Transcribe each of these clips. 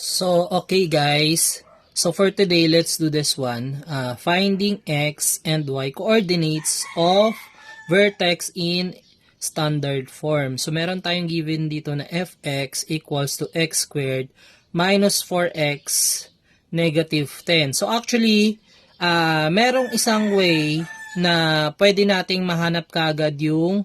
So, okay guys. So, for today, let's do this one. Finding x and y coordinates of vertex in standard form. So, meron tayong given dito na fx equals to x squared minus 4x negative 10. So, actually, merong isang way na pwede nating mahanap kagad yung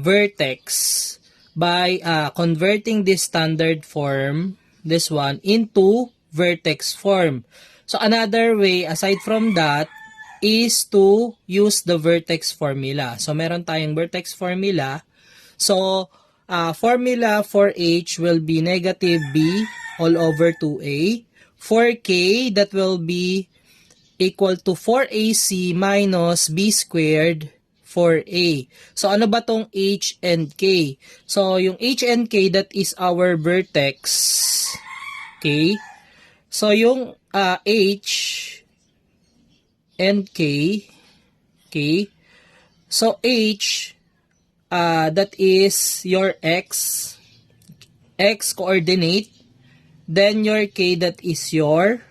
vertex by converting this standard form, this one, into vertex form. So another way aside from that is to use the vertex formula. So meron tayong vertex formula. So formula for h will be negative b all over 2a. For k, that will be equal to 4ac minus b squared 4a. So, ano ba tong h and k? So, yung h and k, that is our vertex. Okay? So, yung h and k, okay? So, h, that is your x coordinate. Then, your k, that is your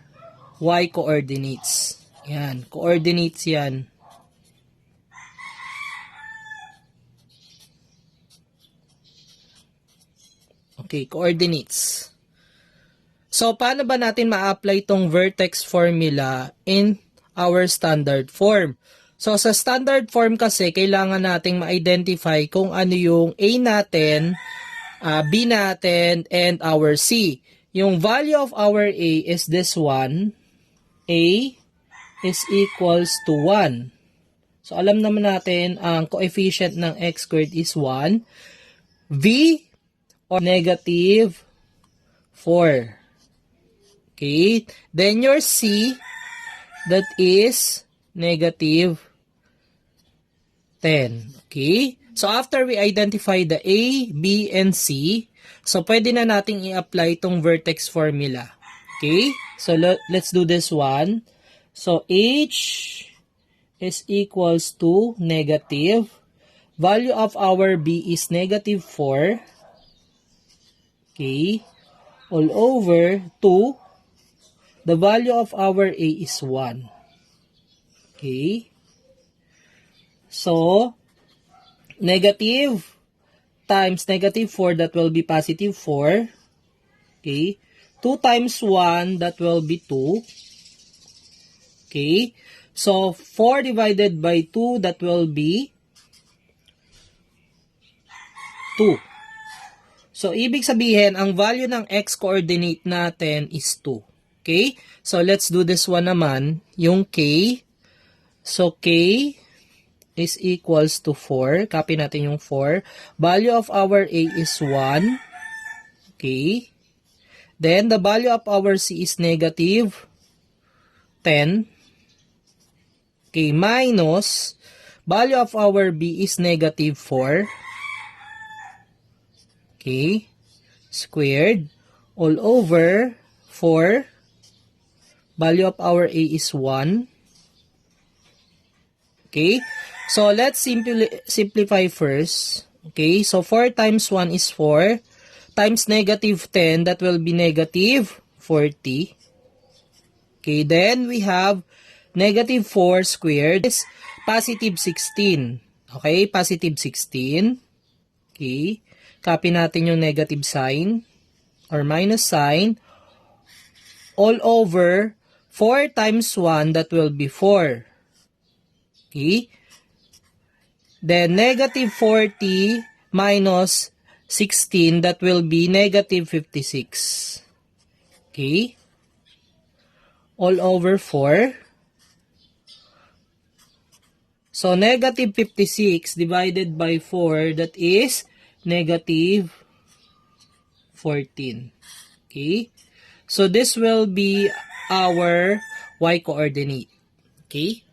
y coordinates. Yan, coordinates yan. Okay, coordinates. So, paano ba natin ma-apply itong vertex formula in our standard form? So, sa standard form kasi, kailangan nating ma-identify kung ano yung A natin, B natin, and our C. Yung value of our A is this one. A is equals to 1. So, alam naman natin, ang coefficient ng x squared is 1. V or negative 4. Okay. Then your C, that is negative 10. Okay. So, after we identify the A, B, and C, so pwede na nating i-apply itong vertex formula. Okay. So, let's do this one. So, H is equals to negative. Value of our B is negative 4. Okay. All over 2. The value of our A is 1. Okay. So, negative times negative 4, that will be positive 4. Okay. 2 times 1, that will be 2. Okay. So, 4 divided by 2, that will be 2. So, ibig sabihin, ang value ng x-coordinate natin is 2. Okay? So, let's do this one naman. Yung k. So, k is equals to 4. Copy natin yung 4. Value of our a is 1. Okay? Then, the value of our c is negative 10. Okay, minus, value of our b is negative 4. Okay, squared, all over 4. Value of our a is 1. Okay, so let's simplify first. Okay, so 4 times 1 is 4. Times negative 10, that will be negative 40. Okay, then we have negative 4 squared is positive 16. Okay, positive 16. Okay, copy natin yung negative sign or minus sign. All over 4 times 1, that will be 4. Okay, then negative 40 minus 16, that will be negative 56. Okay, all over 4. So, negative 56 divided by 4, that is negative 14. Okay? So, this will be our y coordinate. Okay?